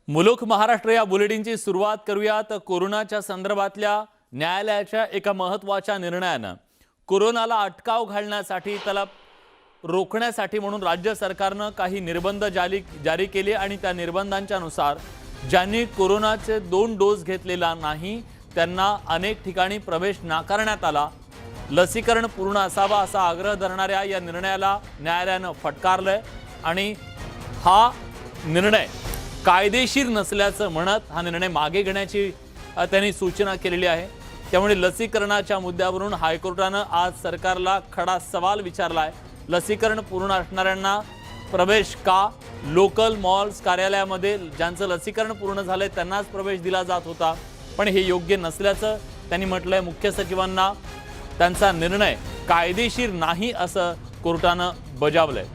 मुलुख महाराष्ट्र या बुलेटिनची सुरुवात करूयात कोरोनाच्या संदर्भातल्या न्यायालयाच्या एका महत्त्वाच्या निर्णयानं कोरोनाला अटकाव घालण्यासाठी त्याला रोखण्यासाठी म्हणून राज्य सरकारनं काही निर्बंध जारी केले आणि त्या निर्बंधांच्या नुसार ज्यांनी कोरोनाचे 2 डोस घेतलेला नाही त्यांना अनेक ठिकाणी प्रवेश नाकारण्यात आला। लसीकरण पूर्ण असावा असा आग्रह धरणाऱ्या या निर्णयाला न्यायालयानं फटकारलंय आणि हा निर्णय कायदेशीर नसल्याचं म्हणत हा निर्णय मागे घेण्याची त्यांनी सूचना केलेली आहे। त्यामुळे लसीकरणाच्या मुद्द्यावरून हायकोर्टानं आज सरकारला खडा सवाल विचारलाय। लसीकरण पूर्ण असणाऱ्यांना प्रवेश का? लोकल मॉल्स कार्यालयामध्ये ज्यांचं लसीकरण पूर्ण झालंय त्यांनाच प्रवेश दिला जात होता, पण हे योग्य नसल्याचं त्यांनी म्हटलंय। मुख्य सचिवांना त्यांचा निर्णय कायदेशीर नाही असं कोर्टानं बजावलंय।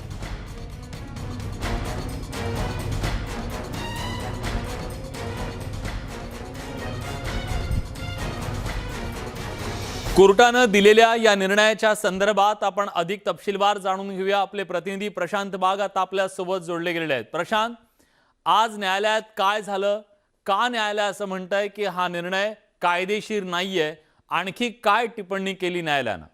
कोर्टानं दिलेल्या या निर्णयाच्या संदर्भात आपण अधिक तपशीलवार जाणून घेऊया। आपले प्रतिनिधी प्रशांत बाग आता आपल्या सोबत जोडले गेलेले आहेत। प्रशांत, आज न्यायालयात काय झालं? का न्यायालय असं म्हणतंय की हा निर्णय कायदेशीर नाहीये? आणखी काय टिप्पणी केली न्यायालयानं?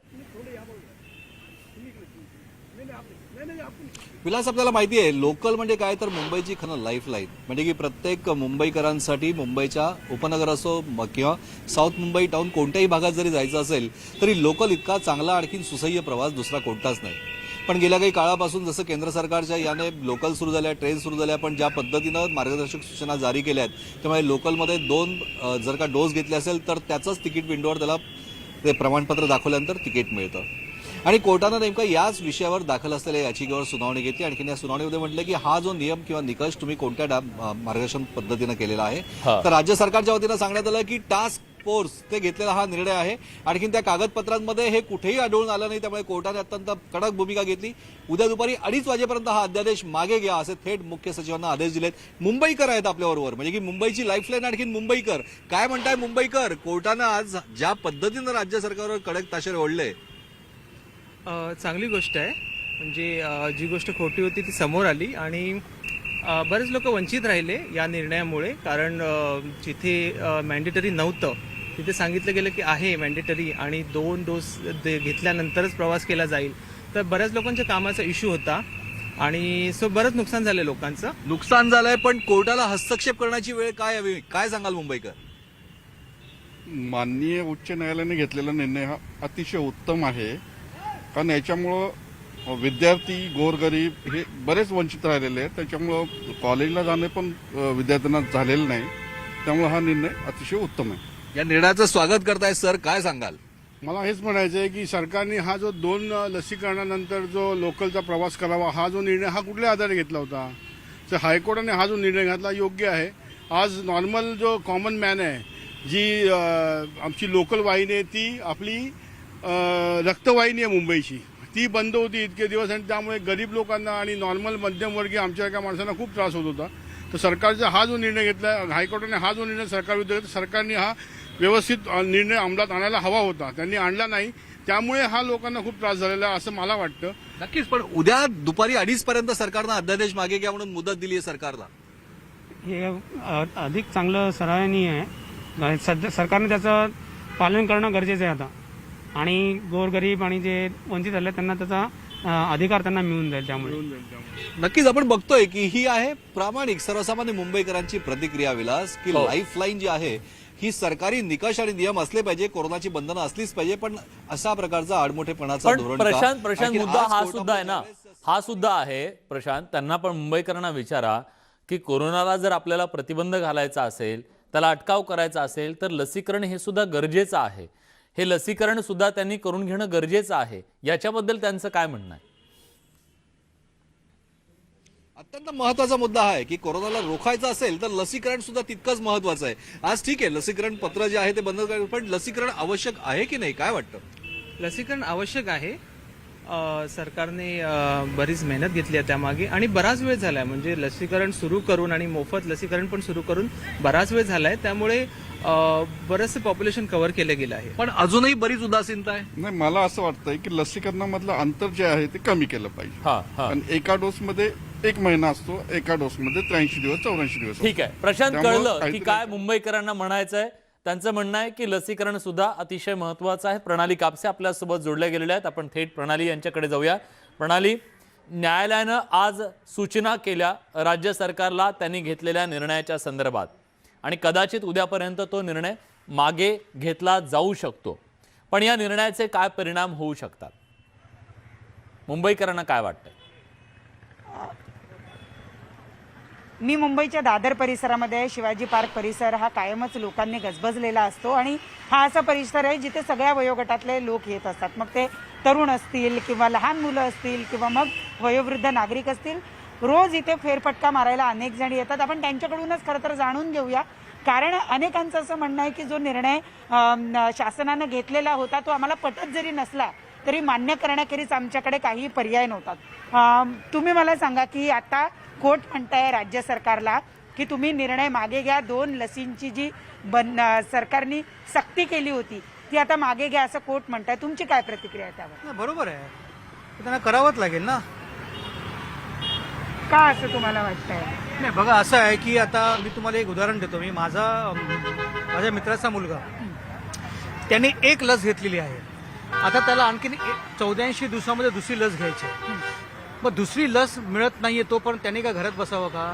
विलास, आपल्याला माहिती आहे लोकल म्हणजे काय तर मुंबईची खरं लाईफलाईन, म्हणजे की प्रत्येक मुंबईकरांसाठी मुंबईच्या उपनगर असो किंवा साऊथ मुंबई टाउन कोणत्याही भागात जरी जायचं असेल तरी लोकल इतका चांगला आणखी सुसह्य प्रवास दुसरा कोणताच नाही। पण गेल्या काही काळापासून जसं केंद्र सरकारच्या याने लोकल सुरू झाल्या, ट्रेन सुरू झाल्या, पण ज्या पद्धतीनं मार्गदर्शक सूचना जारी केल्या आहेत त्यामुळे लोकलमध्ये 2 जर का डोस घेतले असेल तर त्याचंच तिकीट विंडोवर त्याला ते प्रमाणपत्र दाखवल्यानंतर तिकीट मिळतं। आणि कोर्टानं नेमका याच विषयावर दाखल असलेल्या याचिकेवर सुनावणी घेतली। आणखी या सुनावणीमध्ये म्हटलं की हा जो नियम किंवा निकष तुम्ही कोणत्या मार्गदर्शन पद्धतीनं केलेला आहे, तर राज्य सरकारच्या वतीनं सांगण्यात आलं की टास्क फोर्स ते घेतलेला हा निर्णय आहे। आणखी त्या कागदपत्रांमध्ये हे कुठेही आढळून आलं नाही, त्यामुळे कोर्टाने अत्यंत कडक भूमिका घेतली। उद्या दुपारी 2:30 वाजेपर्यंत हा अध्यादेश मागे घ्या असे थेट मुख्य सचिवांना आदेश दिलेत। मुंबईकर आहेत आपल्याबरोबर, म्हणजे की मुंबईची लाईफलाईन आणखी मुंबईकर काय म्हणताय? मुंबईकर, कोर्टानं आज ज्या पद्धतीनं राज्य सरकारवर कडक ताशेरे ओढले, चांगली गोष्ट आहे। म्हणजे जी गोष्ट खोटी होती ती समोर आली आणि बरेच लोक वंचित राहिले या निर्णयामुळे, कारण जिथे मॅन्डेटरी नव्हतं तिथे सांगितलं गेलं की आहे मॅन्डेटरी आणि 2 डोस घेतल्यानंतरच प्रवास केला जाईल, तर बऱ्याच लोकांच्या कामाचा इश्यू होता आणि बरंच नुकसान झालं लोकांचं। नुकसान झालंय, पण कोर्टाला हस्तक्षेप करण्याची वेळ काय यावी, काय सांगाल मुंबईकर? माननीय उच्च न्यायालयाने घेतलेला निर्णय हा अतिशय उत्तम आहे, कारण याच्यामुळं विद्यार्थी गोरगरीब हे बरेच वंचित राहिलेले आहेत। त्याच्यामुळं कॉलेजला जाणे पण विद्यार्थ्यांना झालेलं नाही, त्यामुळे हा निर्णय अतिशय उत्तम आहे। या निर्णयाचं स्वागत करताय सर, काय सांगाल? मला हेच म्हणायचं आहे की सरकारने हा जो 2 लसीकरणानंतर जो लोकलचा प्रवास करावा हा जो निर्णय हा कुठल्या आधारे घेतला होता? तर हायकोर्टाने हा जो निर्णय घेतला योग्य आहे। आज नॉर्मल जो कॉमन मॅन आहे, जी आमची लोकल वाहिनी आहे ती आपली रक्तवाहिनी आहे मुंबईची, ती बंद होती इतके दिवस आणि त्यामुळे गरीब लोकांना आणि नॉर्मल मध्यमवर्गीय आमच्यासारख्या माणसांना खूप त्रास होत होता। तर सरकारचा हा जो निर्णय घेतला, हायकोर्टाने हा जो निर्णय सरकारविरुद्ध घेतला, सरकारने हा व्यवस्थित निर्णय अंमलात आणायला हवा होता, त्यांनी आणला नाही, त्यामुळे हा लोकांना खूप त्रास झालेला आहे असं मला वाटतं। नक्कीच, पण उद्या दुपारी 2:30 पर्यंत सरकारनं अध्यादेश मागे घ्या म्हणून मुदत दिली आहे सरकारला। हे अधिक चांगलं सराहनीय आहे। सध्या सरकारने त्याचं पालन करणं गरजेचं आहे आता, आणि गोरगरीब आणि जे वंचित झाले त्यांना त्याचा अधिकार त्यांना मिळून जाईल। त्यामुळे नक्कीच आपण बघतोय की ही आहे प्रामाणिक सर्वसामान्य मुंबईकरांची प्रतिक्रिया विलास, की लाईफलाईन जी आहे ही सरकारी निकष आणि नियम असले पाहिजे, कोरोनाची बंधनं असलीच पाहिजे, पण अशा प्रकारचा आडमोठेपणाचा धोरण प्रशांत मुद्दा हा सुद्धा आहे ना, हा सुद्धा आहे प्रशांत। त्यांना पण मुंबईकरांना विचारा की कोरोनाला जर आपल्याला प्रतिबंध घालायचा असेल, त्याला अटकाव करायचा असेल तर लसीकरण हे सुद्धा गरजेचं आहे। हे लसीकरण सुद्धा त्यांनी करून घेणं गरजेचं आहे, याच्याबद्दल त्यांचं काय म्हणणं आहे? अत्यंत महत्वाचा मुद्दा आहे की कोरोनाला रोखायचं असेल तर लसीकरण सुद्धा तितकंच महत्वाचं आहे। आज ठीक आहे लसीकरण पत्र जे आहे ते बंद करायचं, पण लसीकरण आवश्यक आहे की नाही, काय वाटतं? लसीकरण आवश्यक आहे। सरकारने बरीच मेहनत घेतली आहे त्यामागे आणि बराच वेळ झालाय, म्हणजे लसीकरण सुरू करून आणि मोफत लसीकरण पण सुरू करून बराच वेळ झालाय, त्यामुळे बरेचसे पॉप्युलेशन कव्हर केलं गेलं आहे। पण अजूनही बरीच उदासीनता आहे। नाही, मला असं वाटतंय की लसीकरणामधलं अंतर जे आहे ते कमी केलं पाहिजे। आणि एका डोसमध्ये 1 महिना असतो, एका डोसमध्ये 83 दिवस 84 दिवस ठीक आहे प्रशांत, त्यामुळं कळलं की काहीतरी- काय मुंबईकरांना म्हणायचं आहे. त्यांचं म्हणणं आहे की लसीकरण सुद्धा अतिशय महत्त्वाचं आहे. प्रणाली कापसे आपल्यासोबत जोडल्या गेलेल्या आहेत. आपण थेट प्रणाली यांच्याकडे जाऊया. प्रणाली, न्यायालयानं आज सूचना केल्या राज्य सरकारला त्यांनी घेतलेल्या निर्णयाच्या संदर्भात आणि कदाचित उद्यापर्यंत तो निर्णय मागे घेतला जाऊ शकतो. पण या निर्णयाचे काय परिणाम होऊ शकतात, मुंबईकरांना काय वाटतं? मी मुंबईच्या दादर परिसरामध्ये आहे. शिवाजी पार्क परिसर हा कायमच लोकांनी गजबजलेला असतो आणि हा असा परिसर आहे जिथे सगळ्या वयोगटातले लोक येत असतात. मग ते तरुण असतील किंवा लहान मुलं असतील किंवा मग वयोवृद्ध नागरिक असतील. रोज इथे फेरफटका मारायला अनेक जण येतात. आपण त्यांच्याकडूनच खरं तर जाणून घेऊया, कारण अनेकांचं असं म्हणणं आहे की जो निर्णय शासनानं घेतलेला होता तो आम्हाला पटत जरी नसला तरी मान्य करण्याखेरीज आमच्याकडे काही पर्याय नव्हतात. तुम्ही मला सांगा की आता कोर्ट म्हणताय राज्य सरकारला की तुम्ही निर्णय मागे घ्या. 2 लसींची जी सरकारने सक्ती केली होती ती आता मागे घ्या असं कोर्ट म्हणताय. तुमची काय प्रतिक्रिया आहे त्यावर? नाही, बरोबर आहे, त्यांना करावंच लागेल ना. का असं तुम्हाला वाटतंय? नाही बघा, असं आहे की आता मी तुम्हाला एक उदाहरण देतो. मी माझ्या मित्राचा मुलगा, त्याने 1 लस घेतलेली आहे. आता त्याला आणखीन 84 दिवसामध्ये दुसरी लस घ्यायची आहे. मग दुसरी लस मिळत नाहीये तोपर्यंत त्याने काय घरात बसावं का?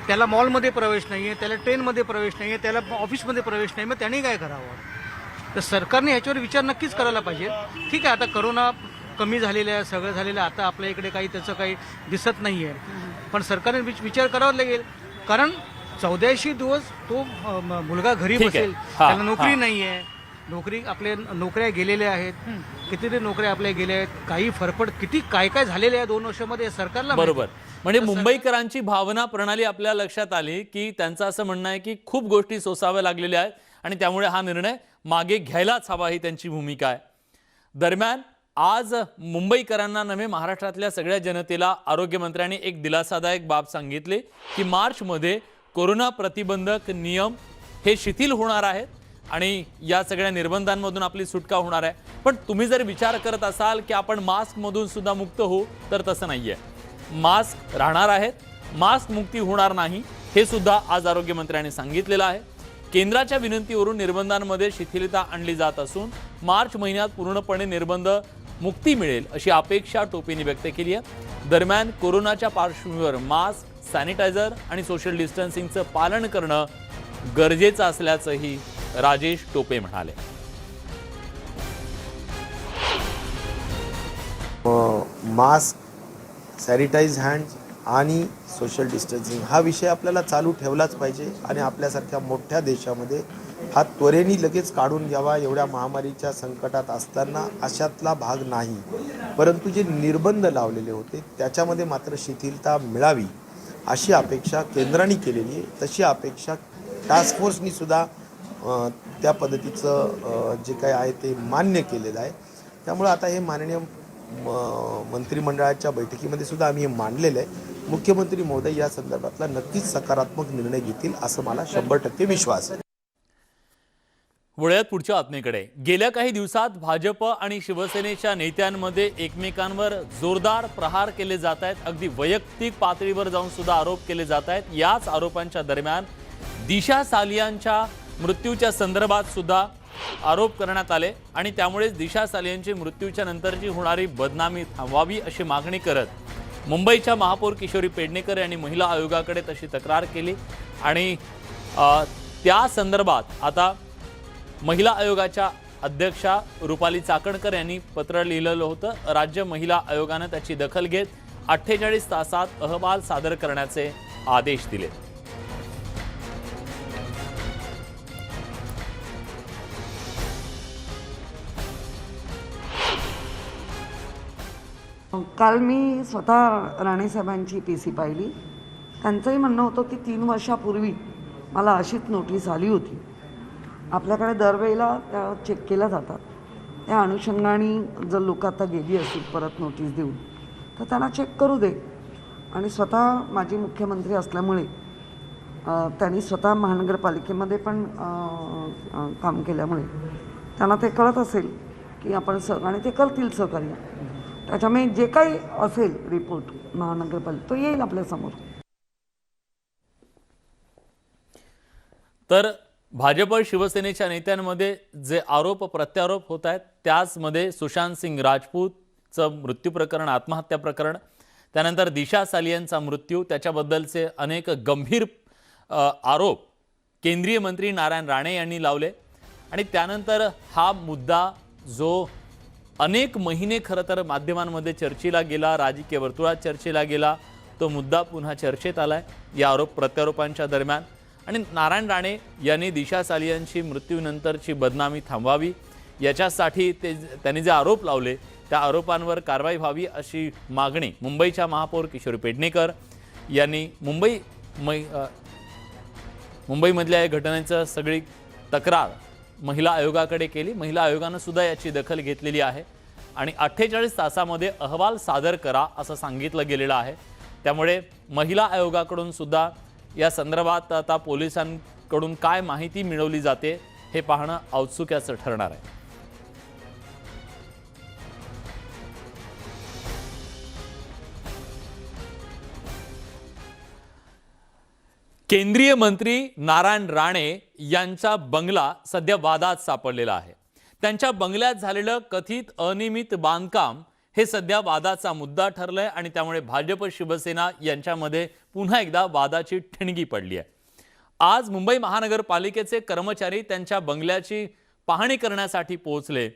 त्याला मॉलमध्ये प्रवेश नाहीये, त्याला ट्रेनमध्ये प्रवेश नाहीये, त्याला ऑफिसमध्ये प्रवेश नाही. मग त्याने काय करावं? तर सरकारने याच्यावर विचार नक्कीच करायला पाहिजे. ठीक आहे, आता करोना कमी झालेलं आहे, सगळं झालेलं आहे, आता आपल्या इकडे काही त्याचं काही दिसत नाही आहे. पण सरकारने विचार करावा लागेल, कारण 84 दिवस तो मुलगा घरी ठीक आहे. बसेल, हा, त्याला नोकरी हा. नाही आहे. आपल्या नोकऱ्या गेलेल्या आहेत, कितीतरी नोकऱ्या आपल्या गेल्या आहेत, काही फरफड किती काय काय झालेले आहे 2 वर्षामध्ये सरकारला माहिती. बरोबर. म्हणजे मुंबईकरांची भावना प्रणाली आपल्या लक्षात आली की त्यांचं असं म्हणणं आहे की खूप गोष्टी सोसाव्या लागलेल्या आहेत आणि त्यामुळे हा निर्णय मागे घ्यायलाच हवा ही त्यांची भूमिका आहे. दरम्यान आज मुंबईकरांना नव्हे महाराष्ट्रातल्या सगळ्या जनतेला आरोग्यमंत्र्यांनी एक दिलासादायक बाब सांगितली की मार्चमध्ये कोरोना प्रतिबंधक नियम हे शिथिल होणार आहेत आणि या सगळ्या निर्बंधांमधून आपली सुटका होणार आहे. पण तुम्ही जर विचार करत असाल की आपण मास्कमधून सुद्धा मुक्त होऊ, तर तसं नाहीये. मास्क राहणार आहेत, मास्क मुक्ती होणार नाही, हे सुद्धा आज आरोग्यमंत्र्यांनी सांगितलेलं आहे. केंद्राच्या विनंतीवरून निर्बंधांमध्ये शिथिलता आणली जात असून मार्च महिन्यात पूर्णपणे निर्बंध मुक्ती मिळेल अशी अपेक्षा टोपेंनी व्यक्त केली आहे. दरम्यान कोरोनाच्या पार्श्वभूमीवर मास्क, सॅनिटायझर आणि सोशल डिस्टन्सिंगचं पालन करणं गरजेचं असल्याचंही राजेश टोपे म्हणाले. मास्क, सॅनिटाईज हँड्स आणि सोशल डिस्टन्सिंग हा विषय आपल्याला चालू ठेवलाच पाहिजे आणि आपल्यासारख्या मोठ्या देशामध्ये हा त्वरेने लगेच काढून घ्यावा. एवढ्या महामारीच्या संकटात असताना अशातला भाग नाही, परंतु जे निर्बंध लावलेले होते त्याच्यामध्ये मात्र शिथिलता मिळावी अशी अपेक्षा केंद्राने केलेली आहे. तशी अपेक्षा टास्क फोर्सनी सुद्धा त्या पद्धतीचं जे काही आहे ते मान्य केलेलं आहे. त्यामुळे आता हे माननीय मंत्रिमंडळाच्या बैठकीमध्ये सुद्धा आम्ही हे मांडलेलं आहे. मुख्यमंत्री महोदय या संदर्भातला नक्कीच सकारात्मक निर्णय घेतील असं मला 100% विश्वास आहे. वळूयात पुढच्या बातमीकडे. गेल्या काही दिवसात भाजप आणि शिवसेनेच्या नेत्यांमध्ये एकमेकांवर जोरदार प्रहार केले जात आहेत. अगदी वैयक्तिक पातळीवर जाऊन सुद्धा आरोप केले जात आहेत. याच आरोपांच्या दरम्यान दिशा सालियांच्या मृत्यूच्या संदर्भात सुद्धा आरोप करण्यात आले आणि त्यामुळेच दिशा सालियांची मृत्यूच्या नंतरची होणारी बदनामी थांबवावी अशी मागणी करत मुंबईच्या महापौर किशोरी पेडणेकर यांनी महिला आयोगाकडे तशी तक्रार केली आणि त्या संदर्भात आता महिला आयोगाच्या अध्यक्षा रुपाली चाकणकर यांनी पत्र लिहिलेलं होतं. राज्य महिला आयोगानं त्याची दखल घेत 48 तासात अहवाल सादर करण्याचे आदेश दिले. काल मी स्वतः राणेसाहेबांची PC पाहिली. त्यांचंही म्हणणं होतं की 3 वर्षापूर्वी मला अशीच नोटीस आली होती. आपल्याकडे दरवेळेला त्या चेक केल्या जातात. त्या अनुषंगाने जर लोक आता गेली असतील परत नोटीस देऊन तर त्यांना चेक करू दे. आणि स्वतः माजी मुख्यमंत्री असल्यामुळे त्यांनी स्वतः महानगरपालिकेमध्ये पण काम केल्यामुळे त्यांना ते कळत असेल की आपण आणि ते करतील सहकार्य. त्याच्यामुळे जे काही असेल रिपोर्ट महानगरपालिका तो येईल आपल्यासमोर. तर भाजप शिवसेनेच्या नेत्यांमध्ये जे आरोप प्रत्यारोप होत आहेत त्याचमध्ये सुशांत सिंग राजपूतचं मृत्यू प्रकरण, आत्महत्या प्रकरण, त्यानंतर दिशा सालियनचा मृत्यू, त्याच्याबद्दलचे अनेक गंभीर आरोप केंद्रीय मंत्री नारायण राणे यांनी लावले. आणि त्यानंतर हा मुद्दा जो अनेक महिने खरं तर माध्यमांमध्ये चर्चेला गेला, राजकीय वर्तुळात चर्चेला गेला, तो मुद्दा पुन्हा चर्चेत आलाय या आरोप प्रत्यारोपांच्या दरम्यान. आणि नारायण राणे यांनी दिशा सालियनची मृत्यूनंतरची बदनामी थांबवावी याच्यासाठी त्यांनी जे आरोप लावले त्या आरोपांवर कारवाई व्हावी अशी मागणी मुंबईच्या महापौर किशोरी पेडणेकर यांनी मुंबईमधल्या या घटनेचं सगळी तक्रार महिला आयोगाकडे केली. महिला आयोगानं सुद्धा याची दखल घेतलेली आहे आणि 48 तासामध्ये अहवाल सादर करा असं सांगितलं गेलेलं आहे. त्यामुळे महिला आयोगाकडून सुद्धा या संदर्भात आता पोलिसांकडून काय माहिती मिळवली जाते हे पाहणं औत्सुक्याचं ठरणार आहे. केंद्रीय मंत्री नारायण राणे यांचा बंगला सध्या वादात सापडलेला आहे. त्यांच्या बंगल्यात झालेलं कथित अनियमित बांधकाम हे सध्या वादाचा मुद्दा ठरलंय आणि त्यामुळे भाजप शिवसेना यांच्यामध्ये पुन्हा एकदा वादाची ठिणगी पडली आहे. आज मुंबई महानगरपालिकेचे कर्मचारी त्यांच्या बंगल्याची पाहणी करण्यासाठी पोहोचले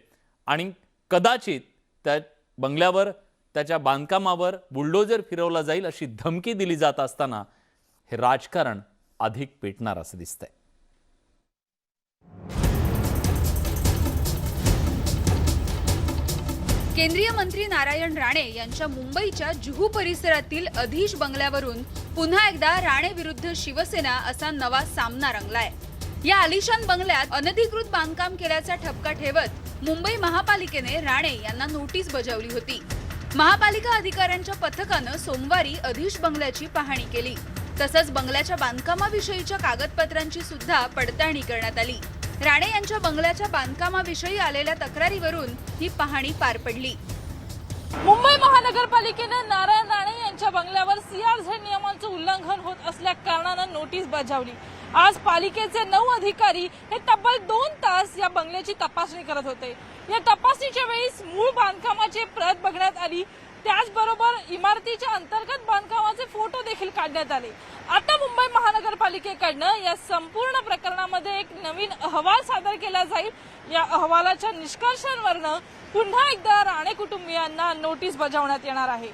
आणि कदाचित त्या बंगल्यावर, त्याच्या बांधकामावर बुलडोजर फिरवला जाईल अशी धमकी दिली जात असताना हे राजकारण अधिक पेटणार असं दिसतंय. केंद्रीय मंत्री नारायण राणे यांच्या मुंबईच्या जुहू परिसरातील अधीश बंगल्यावरून पुन्हा एकदा राणे विरुद्ध शिवसेना असा नवा सामना रंगलाय. या आलिशान बंगल्यात अनधिकृत बांधकाम केल्याचा ठपका ठेवत मुंबई महापालिकेने राणे यांना नोटीस बजावली होती. महापालिका अधिकाऱ्यांच्या पथकानं सोमवारी अधीश बंगल्याची पाहणी केली. तसंच बंगल्याच्या बांधकामाविषयीच्या कागदपत्रांची सुद्धा पडताळणी करण्यात आली. राणे यांच्या बंगल्याच्या बांधकामाविषयी आलेल्या तक्रारीवरून ही पाहणी पार पडली. मुंबई महानगरपालिकेनं नारायण राणे यांच्या बंगल्यावर CRZ नियमांचं उल्लंघन होत असल्या कारणानं नोटीस बजावली. आज पालिकेचे 9 अधिकारी हे तब्बल 2 तास या बंगल्याची तपासणी करत होते. या तपासणीच्या वेळी मूळ बांधकामाची प्रत बघण्यात आली. त्याचबरोबर इमारतीच्या अंतर्गत बांधकामाचे फोटो देखील काढण्यात आले. आता मुंबई महानगरपालिकेकडनं या संपूर्ण प्रकरणामध्ये एक नवीन अहवाल सादर केला जाईल. या अहवालाच्या निष्कर्षांवरनं पुन्हा एकदा राणे कुटुंबियांना नोटीस बजावण्यात येणार आहे.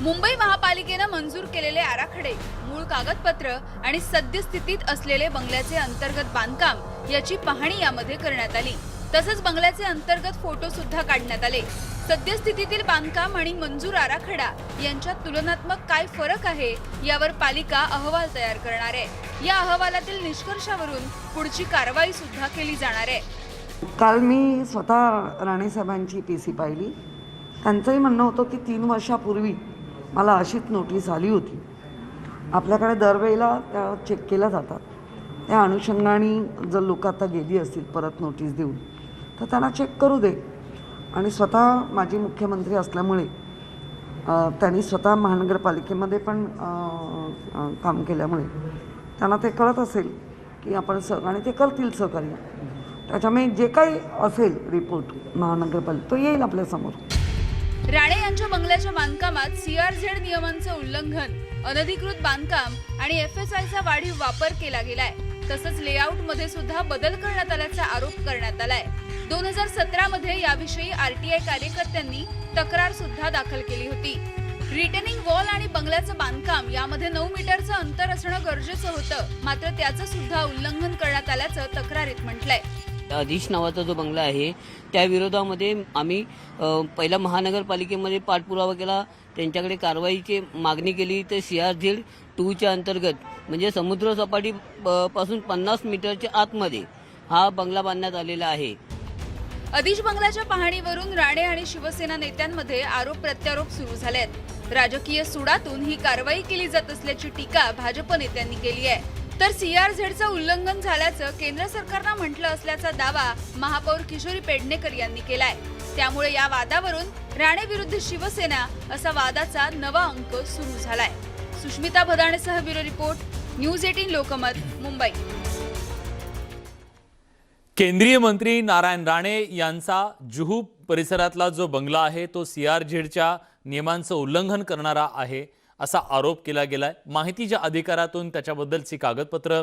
मुंबई महापालिकेनं मंजूर केलेले आराखडे, मूळ कागदपत्र आणि सद्यस्थितीत असलेले बंगल्याचे अंतर्गत बांधकाम याची पाहणी यामध्ये करण्यात आली. तसंच बंगल्याचे अंतर्गत फोटो सुद्धा काढण्यात आले. सद्यस्थितीतील बांधकाम आणि मंजूर आराखडा यांच्यात तुलनात्मक काय फरक आहे यावर पालिका अहवाल तयार करणार आहे. या अहवालातील निष्कर्षावरून पुढची कारवाई सुद्धा केली जाणार आहे. काल मी स्वतः राणे साहेबांची PC पाहिली. त्यांचंही म्हणणं होतं की 3 वर्षापूर्वी मला अशीच नोटीस आली होती. आपल्याकडे दरवेळेला त्या चेक केल्या जातात. त्या अनुषंगाने जर लोक आता गेली असतील परत नोटीस देऊन तर त्यांना चेक करू दे. आणि स्वतः माजी मुख्यमंत्री असल्यामुळे त्यांनी स्वतः महानगरपालिकेमध्ये पण काम केल्यामुळे त्यांना ते कळत असेल की आपण आणि ते करतील सहकार्य. त्याच्यामुळे जे काही असेल रिपोर्ट महानगरपालिका तो येईल आपल्यासमोर. राणे यांच्या बंगल्याच्या बांधकामात CRZ नियमांचं उल्लंघन, अनधिकृत बांधकाम आणि FSIचा वाढीव वापर केला गेलाय. तसंच लेआउटमध्ये सुद्धा बदल करण्यात आल्याचा आरोप करण्यात आलाय. 2017 मध्ये याविषयी RTI कार्यकर्त्यांनी तक्रार सुद्धा दाखल केली होती. रिटेनिंग वॉल आणि बंगल्याचं बांधकाम यामध्ये 9 मीटरचं अंतर असणं गरजेचं होतं. मात्र त्याचं सुद्धा उल्लंघन करण्यात आल्याचं तक्रारीत म्हटलंय. अधीश नावाचा जो बंगला आहे त्या विरोधामध्ये आम्ही पहिला महानगरपालिकेमध्ये पाठपुरावा केला. त्यांच्याकडे कारवाईची मागणी केली. तर CRZ 2च्या अंतर्गत म्हणजे समुद्र सपाटी पासून 50 मीटरच्या आतमध्ये हा बंगला बांधण्यात आलेला आहे. अधीश बंगल्याच्या पाहणीवरून राणे आणि शिवसेना नेत्यांमध्ये आरोप प्रत्यारोप सुरू झालेत. राजकीय सुडातून ही कारवाई केली जात असल्याची टीका भाजप नेत्यांनी केली आहे. तर CRZचं उल्लंघन झाल्याचं केंद्र सरकारनं म्हटलं असल्याचा दावा महापौर किशोरी पेडणेकर यांनी केलाय. त्यामुळे या वादावरून राणे विरुद्ध शिवसेना असा वादाचा नवा अंक सुरू झालाय. सुष्मिता भदाणेसह bureau report, news 18 Lokmat, Mumbai. केंद्रीय मंत्री नारायण राणे यांचा जुहू परिसरातला जो बंगला आहे तो CRZच्या नियमांचं उल्लंघन करणारा आहे असा आरोप केला गेलाय. माहितीच्या अधिकारातून त्याच्याबद्दलची कागदपत्र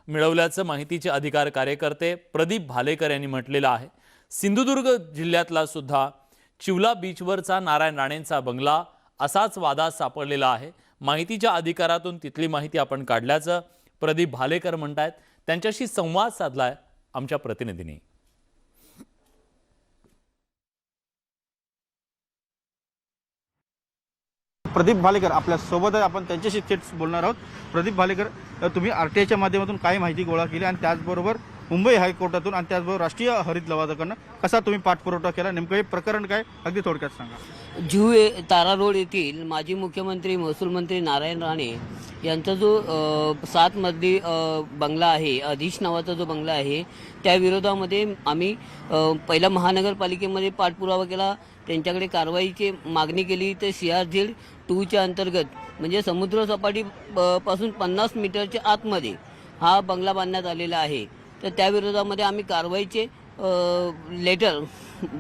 मिळवल्याचं माहितीचे अधिकार कार्यकर्ते प्रदीप भालेकर यांनी म्हटलेलं आहे. सिंधुदुर्ग जिल्ह्यातला सुद्धा चिवला बीचवरचा नारायण राणेंचा बंगला असाच वादात सापडलेला आहे. माहितीच्या अधिकारातून तिथली माहिती आपण काढल्याचं प्रदीप भालेकर म्हणतायत. त्यांच्याशी संवाद साधलाय आमच्या प्रतिनिधींनी. प्रदीप भालेकर आपल्या सोबत आहे, आपण त्यांच्याशी थेट बोलणार आहोत. प्रदीप भालेकर, तुम्ही RTIच्या माध्यमातून काय माहिती गोळा केली आणि त्याचबरोबर मुंबई हायकोर्टातून आणि त्याचबरोबर राष्ट्रीय हरित लवादाकडनं कसा तुम्ही पाठपुरवठा केला, नेमकं हे प्रकरण काय अगदी थोडक्यात सांगा. जुहू तारा रोड येथील माजी मुख्यमंत्री महसूल मंत्री नारायण राणे यांचा जो 7 मजली बंगला आहे, अधीश नावाचा जो बंगला आहे, त्या विरोधामध्ये आम्ही पहिला महानगरपालिकेमध्ये पाठपुरावा केला. त्यांच्याकडे कारवाईची मागणी केली. तर CRZ 2च्या अंतर्गत म्हणजे समुद्र सपाटी पासून 50 मीटरच्या आतमध्ये हा बंगला बांधण्यात आलेला आहे. तर त्या विरोधामध्ये आम्ही कारवाईचे लेटर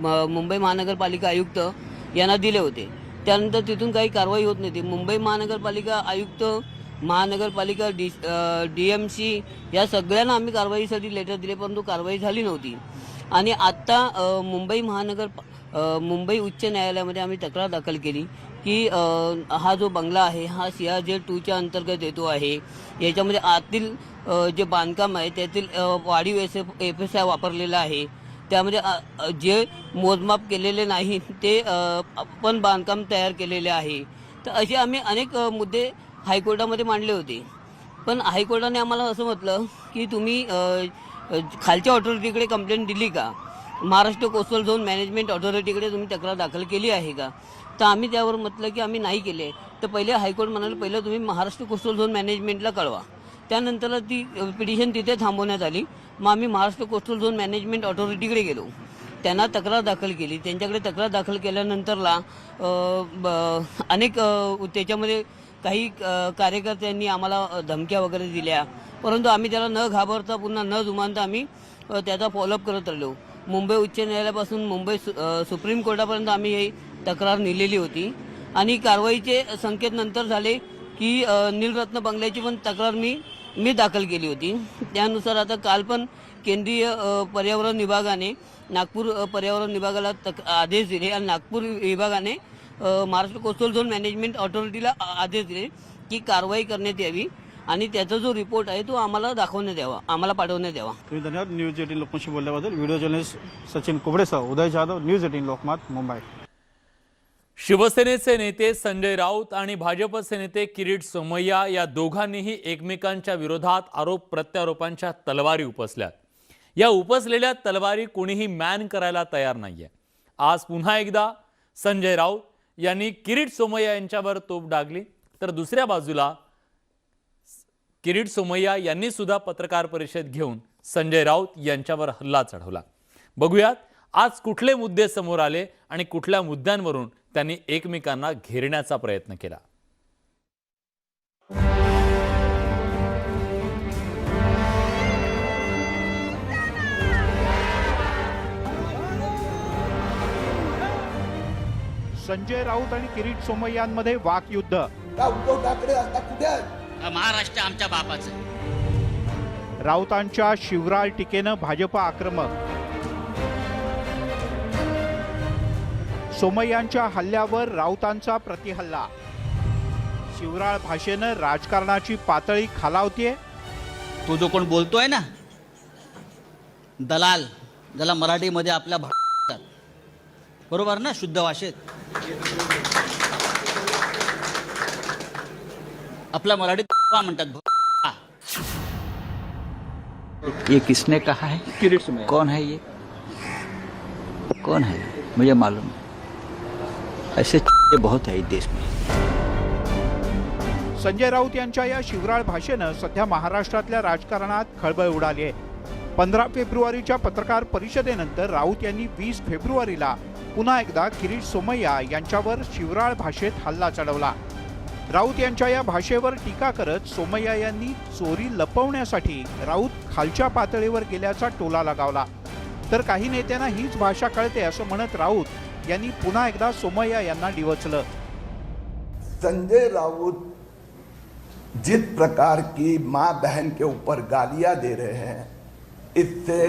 मुंबई महानगरपालिका आयुक्त यांना दिले होते. त्यानंतर तिथून काही कारवाई होत नव्हती. मुंबई महानगरपालिका आयुक्त, महानगरपालिका DMC या सगळ्यांना आम्ही कारवाईसाठी लेटर दिले, परंतु कारवाई झाली नव्हती. आणि आत्ता मुंबई उच्च न्यायालयामध्ये आम्ही तक्रार दाखल केली की हा जो बंगला आहे हा CRZ 2च्या अंतर्गत येतो आहे. याच्यामध्ये आतील जे बांधकाम आहे त्यातील वाढीव FSI वापरलेला आहे. त्यामध्ये जे मोजमाप केलेले नाही ते आपण बांधकाम तयार केलेले आहे. तर असे आम्ही अनेक मुद्दे हायकोर्टामध्ये मांडले होते. पण हायकोर्टाने आम्हाला असं म्हटलं की तुम्ही खालच्या ऑथॉरिटीकडे कंप्लेंट दिली का, महाराष्ट्र कोस्टल झोन मॅनेजमेंट ऑथॉरिटीकडे तुम्ही तक्रार दाखल केली आहे का. तर आम्ही त्यावर म्हटलं की आम्ही नाही केले. तर पहिले हायकोर्ट म्हणाले पहिलं तुम्ही महाराष्ट्र कोस्टल झोन मॅनेजमेंटला कळवा. त्यानंतर ती पिटिशन तिथे थांबवण्यात आली. मग आम्ही महाराष्ट्र कोस्टल झोन मॅनेजमेंट ऑथॉरिटीकडे गेलो, त्यांना तक्रार दाखल केली. त्यांच्याकडे तक्रार दाखल केल्यानंतरला अनेक त्याच्यामध्ये काही कार्यकर्त्यांनी आम्हाला धमक्या वगैरे दिल्या, परंतु आम्ही त्याला न घाबरता पुन्हा न जुमानता आम्ही त्याचा फॉलोअप करत राहिलो. मुंबई उच्च न्यायालयापासून मुंबई सुप्रीम कोर्टापर्यंत आम्ही ही तक्रार नेलेली होती. आणि कारवाईचे संकेत नंतर झाले की नीलरत्न बंगल्याची पण तक्रार मी दाखल केली होती. त्यानुसार आता काल पण केंद्रीय पर्यावरण विभागाने नागपूर पर्यावरण विभागाला आदेश दिले आणि नागपूर विभागाने महाराष्ट्र कोस्टल झोन मॅनेजमेंट ऑथॉरिटीला आदेश दिले की कारवाई करण्यात यावी आणि त्याचा जो रिपोर्ट आहे तो आम्हाला दाखवण्यात यावा, आम्हाला पाठवण्यात यावा. तुम्ही धन्यवाद न्यूज 18 लोकमतशी बोलल्याबद्दल. व्हिडिओ जर्नलिस्ट सचिन कुबडेसह उदय जाधव, न्यूज 18 लोकमत, मुंबई. शिवसेनेचे नेते संजय राऊत आणि भाजपचे नेते किरीट सोमय्या या दोघांनीही एकमेकांच्या विरोधात आरोप प्रत्यारोपांच्या तलवारी उपसल्यात. या उपसलेल्या तलवारी कोणीही मॅन करायला तयार नाहीये. आज पुन्हा एकदा संजय राऊत यांनी किरीट सोमय्या यांच्यावर तोफ डागली, तर दुसऱ्या बाजूला किरीट सोमय्या यांनी सुद्धा पत्रकार परिषद घेऊन संजय राऊत यांच्यावर हल्ला चढवला. बघूयात आज कुठले मुद्दे समोर आले आणि कुठल्या मुद्द्यांवरून त्यांनी एकमेकांना घेरण्याचा प्रयत्न केला. संजय राऊत आणि किरीट सोमय्यांमध्ये वाकयुद्ध. उद्धव ठाकरे आता कुठे आहेत? महाराष्ट्र आमच्या बापाचं. राऊतांच्या शिवराळ टीकेनं भाजप आक्रमक. सोमय्यांच्या हल्ल्यावर राऊतांचा प्रतिहल्ला. शिवराळ भाषेनं राजकारणाची पातळी खालावतीये. तो जो कोण बोलतोय ना दलाल, ज्याला मराठीमध्ये आपल्या बरोबर ना, शुद्ध भाषेत आपल्या मराठीत म्हणतात. ये किसने कहा है? किरीट सोमय्या. कौन है ये? कौन है? मुझे मालूम है. ऐसे बहुत है इस देश में. संजय राऊत यांच्या या शिवराळ भाषेनं सध्या महाराष्ट्रातल्या राजकारणात खळबळ उडाली आहे. 15 फेब्रुवारीच्या पत्रकार परिषदेनंतर राऊत यांनी 20 फेब्रुवारीला पुन्हा एकदा किरीट सोमय्या यांच्यावर शिवराळ भाषेत हल्ला चढवला. राऊत यांच्या या भाषेवर टीका करत सोमय्या यांनी चोरी लपवण्यासाठी राऊत खालच्या पातळीवर गेल्याचा टोला लगावला. तर काही नेत्यांना हीच भाषा कळते असं म्हणत राऊत यांनी पुन्हा एकदा सोमय्या यांना डिवचलं. संजय राउत जिस प्रकार की माँ बहन के ऊपर गालियां दे रहे हैं, इससे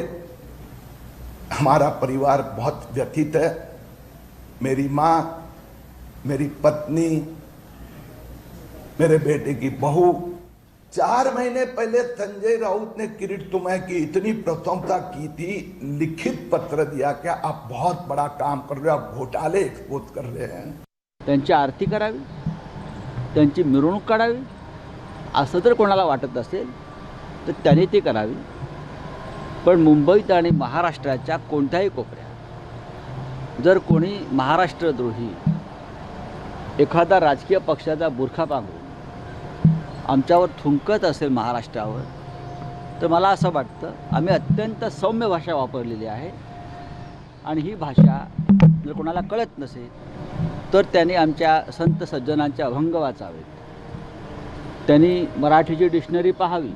हमारा परिवार बहुत व्यथित है. मेरी माँ, मेरी पत्नी, मेरे बेटे की बहू, 4 महीने पहले संजय राउत ने किरीट सोमय्या की इतनी प्रशंसा की थी, लिखित पत्र दिया कि आप बहुत बड़ा काम कर रहे हो, आप घोटाले एक्सपोज कर रहे हैं. त्यांची आरती करावी, त्यांची मिरवणूक काढावी असं जर कोणाला वाटत असेल तर त्याने ते करावी. पण मुंबईत आणि महाराष्ट्राच्या कोणत्याही कोपऱ्यात जर कोणी महाराष्ट्रद्रोही एखादा राजकीय पक्षाचा बुरखा पांघरून आमच्यावर थुंकत असेल महाराष्ट्रावर, तर मला असं वाटतं आम्ही अत्यंत सौम्य भाषा वापरलेली आहे. आणि ही भाषा जर कोणाला कळत नसेल तर त्यांनी आमच्या संत सज्जनांचे अभंग वाचावेत, त्यांनी मराठीची डिक्शनरी पाहावी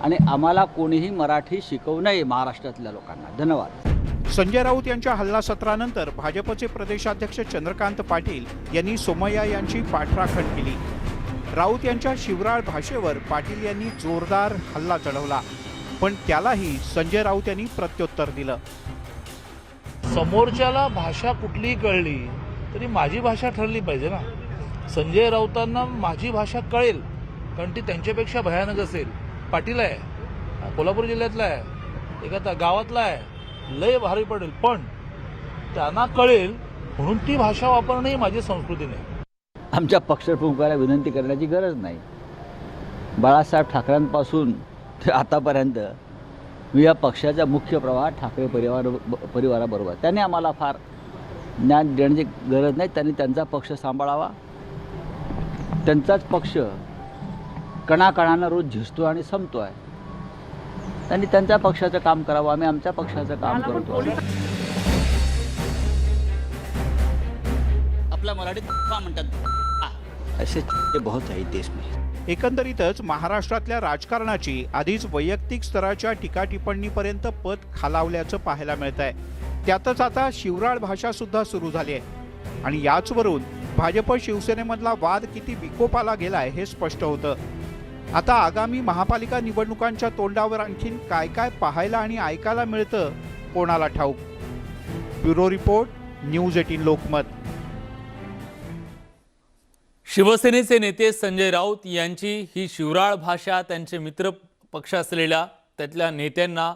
आणि आम्हाला कोणीही मराठी शिकवू नये महाराष्ट्रातल्या लोकांना. धन्यवाद. संजय राऊत यांच्या हल्ला सत्रानंतर भाजपचे प्रदेशाध्यक्ष चंद्रकांत पाटील यांनी सोमय्या यांची पाठराखण केली. राऊत यांच्या शिवराळ भाषेवर पाटील यांनी जोरदार हल्ला चढवला, पण त्यालाही संजय राऊत यांनी प्रत्युत्तर दिलं. समोरच्याला भाषा कुठलीही कळली तरी माझी भाषा ठरली पाहिजे ना. संजय राऊतांना माझी भाषा कळेल कारण ती त्यांच्यापेक्षा भयानक असेल. पाटील आहे, कोल्हापूर जिल्ह्यातला आहे, एका गावातला आहे, लय भारी पडेल, पण त्यांना कळेल म्हणून ती भाषा वापरणं ही माझी संस्कृती नाही. आमच्या पक्षप्रमुखाला विनंती करण्याची गरज नाही. बाळासाहेब ठाकरेंपासून ते आतापर्यंत मी या पक्षाच्या मुख्य प्रवाहात ठाकरे परिवाराबरोबर. त्यांनी आम्हाला फार ज्ञान देण्याची गरज नाही. त्यांनी त्यांचा पक्ष सांभाळावा. त्यांचाच पक्ष कणाकणानं रोज झिजतो आणि संपतो आहे. त्यांनी त्यांच्या पक्षाचं काम करावं, आम्ही आमच्या पक्षाचं काम करतो. आपल्या मराठीत का म्हणतात असे बहुत आहे देश में. एकंदरीतच महाराष्ट्रातल्या राजकारणाची आधीच वैयक्तिक स्तराच्या टीकाटिप्पणीपर्यंत पद खालावल्याचं पाहायला मिळत आहे. त्यातच आता शिवराळ भाषा सुद्धा सुरू झाली आहे आणि याचवरून भाजप शिवसेनेमधला वाद किती विकोपाला गेलाय हे स्पष्ट होतं. आता आगामी महापालिका निवडणुकांच्या तोंडावर आणखीन काय काय पाहायला आणि ऐकायला मिळतं कोणाला ठाऊक. Bureau report, news 18 Lokmat. शिवसेनेचे नेते संजय राऊत यांची ही शिवराळ भाषा त्यांचे मित्र पक्ष असलेल्या त्यातल्या नेत्यांना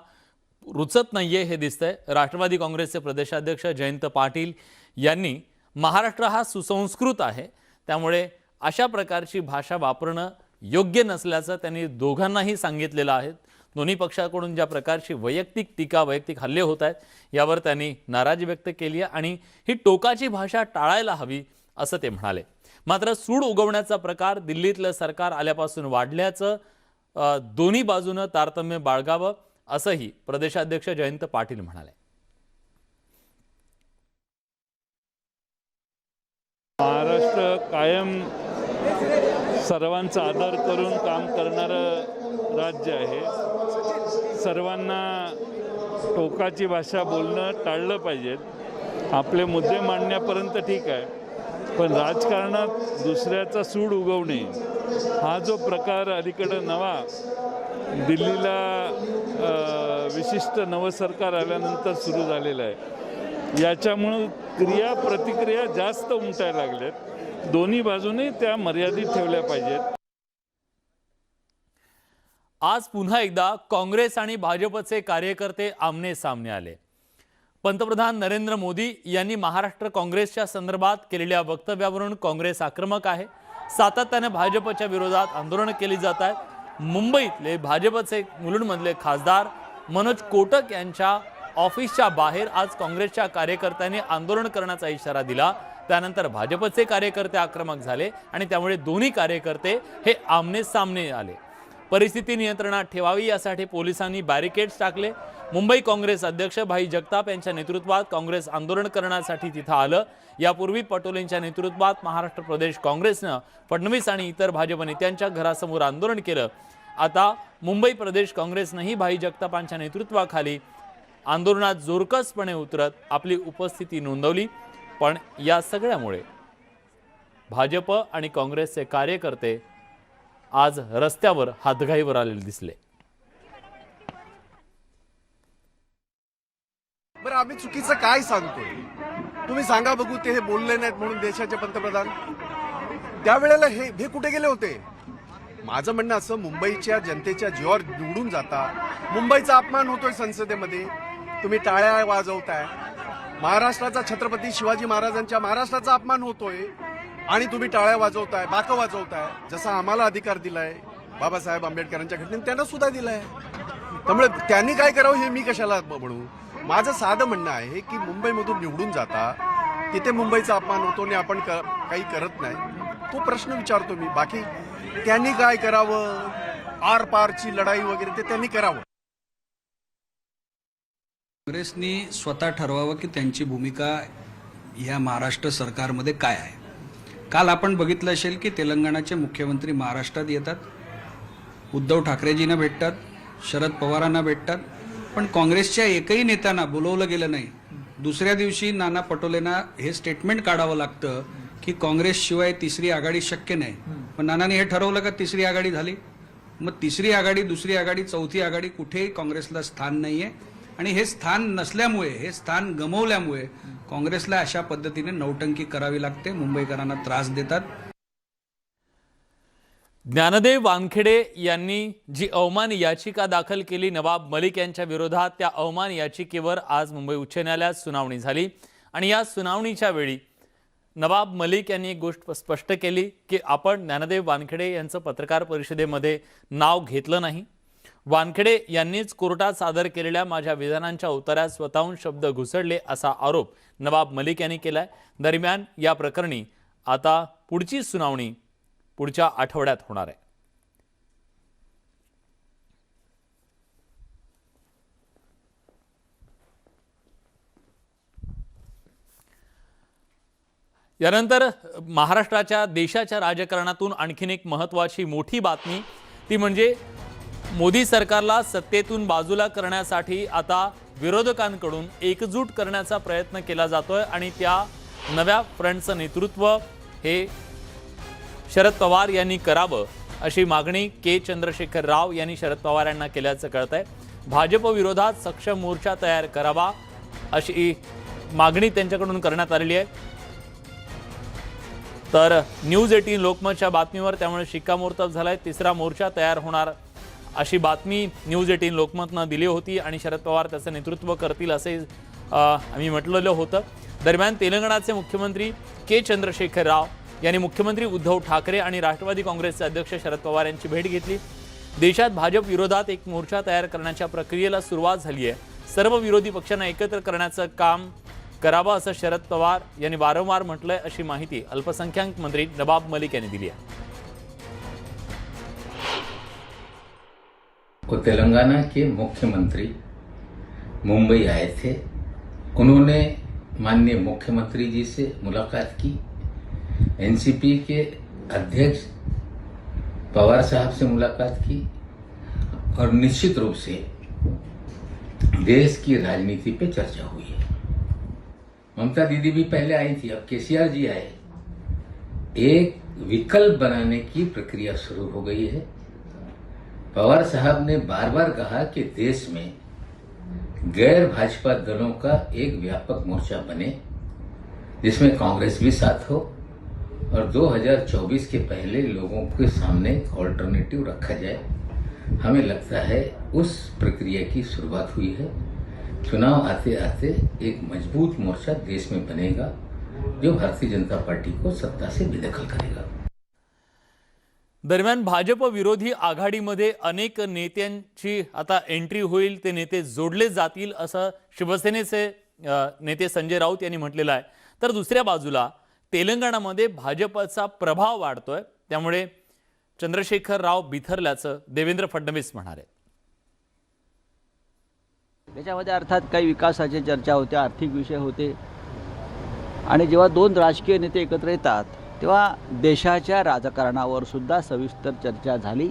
रुचत नाहीये हे दिसतंय. राष्ट्रवादी काँग्रेसचे प्रदेशाध्यक्ष जयंत पाटील यांनी महाराष्ट्र हा सुसंस्कृत आहे, त्यामुळे अशा प्रकारची भाषा वापरणं योग्य नसल्याचं त्यांनी दोघांनाही सांगितलेलं आहे. दोन्ही पक्षाकडून ज्या प्रकारची वैयक्तिक टीका, वैयक्तिक हल्ले होत आहेत यावर त्यांनी नाराजी व्यक्त केली आहे आणि ही टोकाची भाषा टाळायला हवी असं ते म्हणाले. मात्र सूड उगवण्याचा प्रकार दिल्लीतलं सरकार आल्यापासून वाढल्याचं दोन्ही बाजूनं तारतम्य बाळगावं असंही प्रदेशाध्यक्ष जयंत पाटील म्हणाले. महाराष्ट्र कायम सर्वांचा आदर करून काम करणारं राज्य आहे. सर्वांना टोकाची भाषा बोलणं टाळलं पाहिजे. आपले मुद्दे मांडण्यापर्यंत ठीक आहे, पण राजकारणात दुसऱ्याचा सूड उगवणे हा जो प्रकार अलीकडं नवा दिल्लीला विशिष्ट नवं सरकार आल्यानंतर सुरू झालेला आहे, याच्यामुळं क्रिया प्रतिक्रिया जास्त उमटायला लागल्यात. दोन्ही बाजूने त्या मर्यादित ठेवल्या पाहिजेत. आज पुन्हा एकदा काँग्रेस आणि भाजपचे कार्यकर्ते आमने सामने आले. पंतप्रधान नरेंद्र मोदी यांनी महाराष्ट्र काँग्रेसच्या संदर्भात केलेल्या वक्तव्यावरून काँग्रेस आक्रमक आहे. सातत्याने भाजपच्या विरोधात आंदोलन केली जात आहेत. मुंबईतले भाजपचे मुलुंडमधले खासदार मनोज कोटक यांच्या ऑफिसच्या बाहेर आज काँग्रेसच्या कार्यकर्त्यांनी आंदोलन करण्याचा इशारा दिला. त्यानंतर भाजपचे कार्यकर्ते आक्रमक झाले आणि त्यामुळे दोन्ही कार्यकर्ते हे आमने सामने आले. परिस्थिती नियंत्रणात ठेवावी यासाठी पोलिसांनी बॅरिकेड्स टाकले। मुंबई काँग्रेस अध्यक्ष भाई जगताप यांच्या नेतृत्वात काँग्रेस आंदोलन करण्यासाठी तिथं आलं। यापूर्वी पटोलेंच्या नेतृत्वात महाराष्ट्र प्रदेश काँग्रेसनं फडणवीस आणि इतर भाजप नेत्यांच्या घरासमोर आंदोलन केलं। आता मुंबई प्रदेश काँग्रेसनंही भाई जगतापांच्या नेतृत्वाखाली आंदोलनात जोरकसपणे उतरत आपली उपस्थिती नोंदवली। पण या सगळ्यामुळे भाजप आणि काँग्रेसचे कार्यकर्ते आज रस्त्यावर हातघाईवर आलेले दिसले। बरं, आम्ही चुकीचं काय सांगतोय तुम्ही सांगा बघू। ते हे बोलले नाहीत म्हणून देशाचे पंतप्रधान त्यावेळेला हे कुठे गेले होते? माझं म्हणणं असं, मुंबईच्या जनतेच्या जीवावर निवडून जाता, मुंबईचा अपमान होतोय संसदेमध्ये, तुम्ही टाळ्या वाजवताय। महाराष्ट्राचा छत्रपती शिवाजी महाराजांच्या महाराष्ट्राचा अपमान होतोय आणि तुम्ही टाळ्या वाजवताय, बाकं वाजवताय। जसा आम्हाला अधिकार दिलाय बाबासाहेब आंबेडकरांच्या घटनेने त्यांना सुद्धा दिलाय, त्यामुळे त्यांनी काय करावं हे मी कशाला म्हणू। माझं साधं म्हणणं आहे की मुंबईमधून निवडून जाता, तिथे मुंबईचा अपमान होतो आणि आपण काही करत नाही, तो प्रश्न विचारतो मी। बाकी त्यांनी काय करावं, आर पारची लढाई वगैरे ते त्यांनी करावं। काँग्रेसनी स्वतः ठरवावं की त्यांची भूमिका या महाराष्ट्र सरकारमध्ये काय आहे। काल आपण बघितलं असेल की तेलंगणाचे मुख्यमंत्री महाराष्ट्रात येतात, उद्धव ठाकरेजींना भेटतात, शरद पवारांना भेटतात, पण काँग्रेसच्या एकही नेत्यांना बोलवलं गेलं नाही। दुसऱ्या दिवशी नाना पटोलेंना हे स्टेटमेंट काढावं लागतं की काँग्रेसशिवाय तिसरी आघाडी शक्य नाही। पण नानांनी हे ठरवलं का तिसरी आघाडी झाली, मग तिसरी आघाडी, दुसरी आघाडी, चौथी आघाडी, कुठेही काँग्रेसला स्थान नाहीये। आणि हे स्थान नसल्यामुळे, हे स्थान गमावल्यामुळे काँग्रेसला अशा पद्धतीने नौटंकी करावी लागते, मुंबईकरांना त्रास देतात। ज्ञानदेव वानखेडे यांनी जी अवमान याचिका दाखल केली नवाब मलिक यांच्या विरोधात, त्या अवमान याचिकेवर आज मुंबई उच्च न्यायालयात सुनावणी झाली। आणि या सुनावणीच्या वेळी नवाब मलिक यांनी एक गोष्ट स्पष्ट केली की आपण ज्ञानदेव वानखेडे यांचं पत्रकार परिषदेमध्ये नाव घेतलं नाही। वानखेडे यांनीच कोर्टात सादर केलेल्या माझ्या विधानांच्या उत्तरात स्वतःहून शब्द घुसडले असा आरोप नवाब मलिक यांनी केलाय। दरम्यान या प्रकरणी आता पुढची सुनावणी पुढच्या आठवड्यात होणार आहे। यानंतर महाराष्ट्राच्या देशाच्या राजकारणातून आणखीन एक महत्त्वाची मोठी बातमी, ती म्हणजे मोदी सरकारला सत्तेतून बाजूला करण्यासाठी आता विरोधकांकडून एकजूट करण्याचा प्रयत्न केला जातोय। आणि त्या नव्या फ्रंटचं नेतृत्व हे शरद पवार यांनी करावं अशी मागणी के चंद्रशेखर राव यांनी शरद पवार यांना केल्याचं कळतंय। भाजप विरोधात सक्षम मोर्चा तयार करावा अशी मागणी त्यांच्याकडून करण्यात आलेली आहे। तर न्यूज 18 लोकमतच्या बातमीवर त्यामुळे शिक्कामोर्तब झालाय। तिसरा मोर्चा तयार होणार अशी बातमी न्यूज 18 लोकमतनं दिली होती आणि शरद पवार त्याचं नेतृत्व करतील असे आम्ही म्हटलेलं होतं। दरम्यान तेलंगणाचे मुख्यमंत्री के चंद्रशेखर राव यांनी मुख्यमंत्री उद्धव ठाकरे आणि राष्ट्रवादी काँग्रेसचे अध्यक्ष शरद पवार यांची भेट घेतली। देशात भाजप विरोधात एक मोर्चा तयार करण्याच्या प्रक्रियेला सुरुवात झाली आहे। सर्व विरोधी पक्षांना एकत्र करण्याचं काम करावं असं शरद पवार यांनी वारंवार म्हटलंय अशी माहिती अल्पसंख्याक मंत्री नवाब मलिक यांनी दिली आहे। तेलंगाना के मुख्यमंत्री मुंबई आए थे, उन्होंने माननीय मुख्यमंत्री जी से मुलाकात की, एनसीपी के अध्यक्ष पवार साहब से मुलाकात की और निश्चित रूप से देश की राजनीति पे चर्चा हुई है। ममता दीदी भी पहले आई थी, अब केसीआर जी आए, एक विकल्प बनाने की प्रक्रिया शुरू हो गई है। पवार साहब ने बार बार कहा कि देश में गैर भाजपा दलों का एक व्यापक मोर्चा बने जिसमें कांग्रेस भी साथ हो और 2024 के पहले लोगों के सामने ऑल्टरनेटिव रखा जाए। हमें लगता है उस प्रक्रिया की शुरुआत हुई है। चुनाव आते आते एक मजबूत मोर्चा देश में बनेगा जो भारतीय जनता पार्टी को सत्ता से बेदखल करेगा। दरम्यान भाजप विरोधी आघाडीमध्ये अनेक नेत्यांची आता एंट्री होईल, ते नेते जोडले जातील असं शिवसेनेचे नेते संजय राऊत यांनी म्हटलेलं आहे। तर दुसऱ्या बाजूला तेलंगणामध्ये भाजपचा प्रभाव वाढतोय, त्यामुळे चंद्रशेखर राव बिथरल्याचं देवेंद्र फडणवीस म्हणाले. त्याच्यामध्ये अर्थात काही विकासाच्या चर्चा होत्या, आर्थिक विषय होते, आणि जेव्हा दोन राजकीय नेते एकत्र येतात तेव्हा देशाच्या राजकारणावर सुद्धा सविस्तर चर्चा झाली.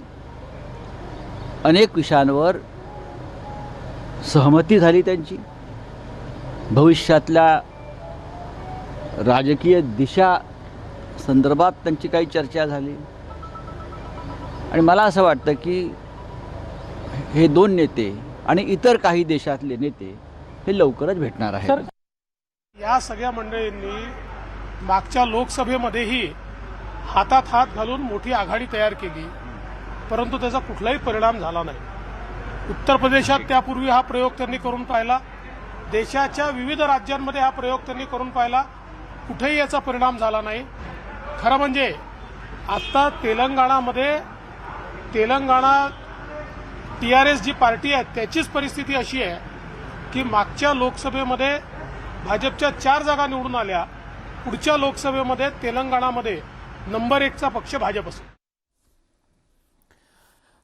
अनेक विषयांवर सहमती झाली त्यांची. भविष्यातल्या राजकीय दिशा संदर्भात त्यांची काही चर्चा झाली. आणि मला असं वाटतं की हे दोन नेते आणि इतर काही देशातले नेते हे लवकरच भेटणार आहेत. या सगळ्या मंडळींनी मागच्या लोकसभेमध्येही हातात हात घालून मोठी आघाडी तयार केली, परंतु त्याचा कुठलाही परिणाम झाला नाही. उत्तर प्रदेशात त्यापूर्वी हा प्रयोग त्यांनी करून पाहिला, देशाच्या विविध राज्यांमध्ये हा प्रयोग त्यांनी करून पाहिला, कुठेही याचा परिणाम झाला नाही. खरं म्हणजे आता तेलंगणा TRS जी पार्टी आहे त्याचीच परिस्थिती अशी आहे की मागच्या लोकसभेमध्ये भाजपच्या 4 जागा निवडून आल्या, पुढच्या लोकसभेमध्ये तेलंगणामध्ये नंबर 1चा पक्ष भाजप असेल.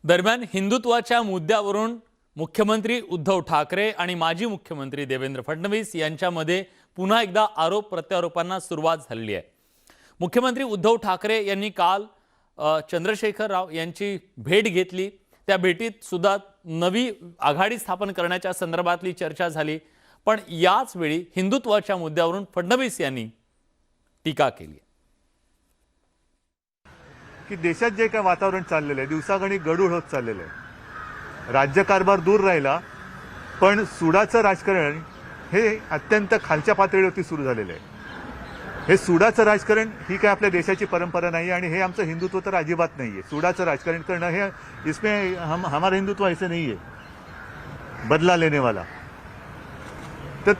दरम्यान हिंदुत्वाच्या मुद्द्यावरून मुख्यमंत्री उद्धव ठाकरे आणि माजी मुख्यमंत्री देवेंद्र फडणवीस यांच्यामध्ये पुन्हा एकदा आरोप प्रत्यारोपांना सुरुवात झालेली आहे. मुख्यमंत्री उद्धव ठाकरे यांनी काल चंद्रशेखर राव यांची भेट घेतली. त्या भेटीत सुद्धा नवी आघाडी स्थापन करण्याच्या संदर्भातली चर्चा झाली. पण याच वेळी हिंदुत्वाच्या मुद्द्यावरून फडणवीस यांनी टीका केली की देशात जे काय वातावरण चाललेलं आहे, दिवसागणिक गडूळ होत चाललेलं आहे. राज्यकारभार दूर राहिला, पण सुडाचं राजकारण हे अत्यंत खालच्या पातळीवरती सुरू झालेलं आहे. हे सुडाचं राजकारण ही काय आपल्या देशाची परंपरा नाही आणि हे आमचं हिंदुत्व तर अजिबात नाही आहे. सुडाचं राजकारण करणं हे इसमें हमारा हिंदुत्व ऐसे नाही आहे, बदला लेने वाला. तर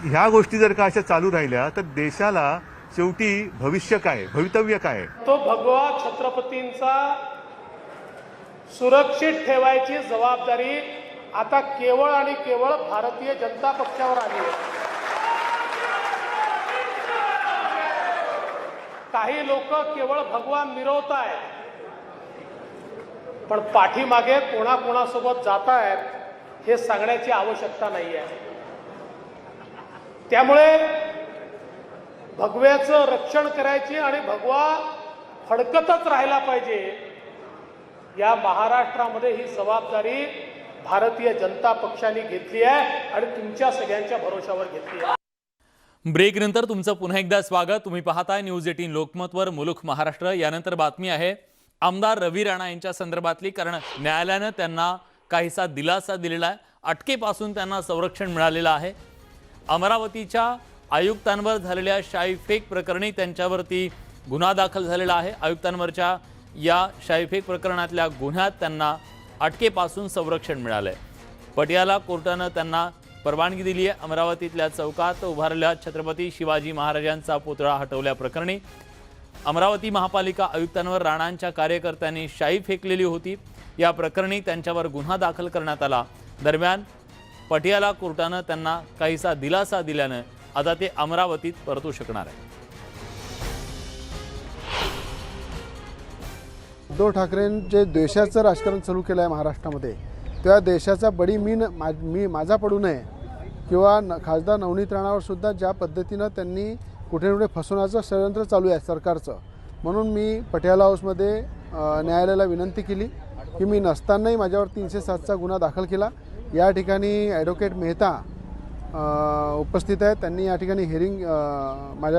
ह्या गोष्टी जर का अशा चालू राहिल्या तर देशाला शेवटी भविष्य काय, भवितव्य काय? तो भगवा छत्रपतींचा सुरक्षित ठेवायची जबाबदारी आता केवळ आणि केवळ भारतीय जनता पक्षावर आली आहे. काही लोक केवळ भगवा मिरवत आहेत, पण पाठीमागे कोणाकोणासोबत जात आहेत हे सांगण्याची आवश्यकता नाही आहे. त्यामुळे भगव्याचं रक्षण करायची आणि भगवा फडकतच राहिला पाहिजे, या महाराष्ट्रामध्ये ही जबाबदारी भारतीय जनता पक्षाने घेतली आहे आणि तुमच्या सगळ्यांच्या भरोशावर घेतली आहे. ब्रेक नंतर तुमचं पुन्हा एकदा स्वागत. तुम्ही पाहताय न्यूज 18 लोकमतवर मुलुख महाराष्ट्र. यानंतर बातमी आहे आमदार रवी राणा यांच्या संदर्भातली, कारण न्यायालयानं त्यांना काहीसा दिलासा दिलेला आहे. अटकेपासून त्यांना संरक्षण मिळालेलं आहे. अमरावतीच्या आयुक्तांवर झालेल्या शाईफेक प्रकरणी त्यांच्यावरती गुन्हा दाखल झालेला आहे. आयुक्तांवरच्या या शाईफेक प्रकरणातल्या गुन्ह्यात त्यांना अटकेपासून संरक्षण मिळालं आहे. पटियाला कोर्टानं त्यांना परवानगी दिली आहे. अमरावतीतल्या चौकात उभारलेल्या छत्रपती शिवाजी महाराजांचा पुतळा हटवल्याप्रकरणी अमरावती महापालिका आयुक्तांवर राणांच्या कार्यकर्त्यांनी शाई फेकलेली होती. या प्रकरणी त्यांच्यावर गुन्हा दाखल करण्यात आला. दरम्यान पटियाला कोर्टानं त्यांना काहीसा दिलासा दिल्यानं आता ते अमरावतीत परतू शकणार आहे. उद्धव ठाकरेंचे द्वेषाचं राजकारण चालू केलं आहे महाराष्ट्रामध्ये, त्या देशाचा बडी मी माझा पडू नये किंवा खासदार नवनीत राणावर सुद्धा ज्या पद्धतीनं त्यांनी कुठे कुठे फसवण्याचं षडयंत्र चालू आहे सरकारचं, म्हणून मी पटियाला हाऊसमध्ये न्यायालयाला विनंती केली की मी नसतानाही माझ्यावर 307चा गुन्हा दाखल केला. या ठिकाणी ॲडव्होकेट मेहता उपस्थित आहेत. त्यांनी या ठिकाणी हिअरिंग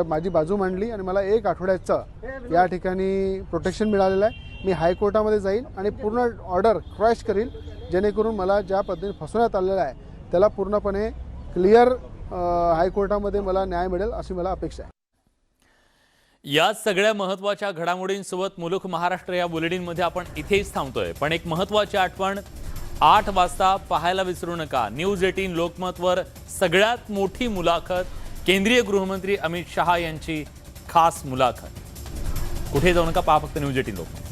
माझी बाजू मांडली आणि मला 1 आठवड्याचं या ठिकाणी प्रोटेक्शन मिळालेलं आहे. मी हायकोर्टामध्ये जाईल आणि पूर्ण ऑर्डर क्रॅश करील, जेणेकरून मला ज्या पद्धतीने फसवण्यात आलेलं आहे त्याला पूर्णपणे क्लिअर हायकोर्टामध्ये मला न्याय मिळेल अशी मला अपेक्षा आहे. या सगळ्या महत्त्वाच्या घडामोडींसोबत मुलुख महाराष्ट्र या बुलेटिनमध्ये आपण इथेच थांबतोय. पण एक महत्त्वाची आठवण, 8 वाजता पाहायला विसरू नका न्यूज 18 लोकमतवर सगळ्यात मोठी मुलाखत, केंद्रीय गृहमंत्री अमित शहा यांची खास मुलाखत. कुठे जाऊ नका, पहा फक्त न्यूज 18 लोकमत.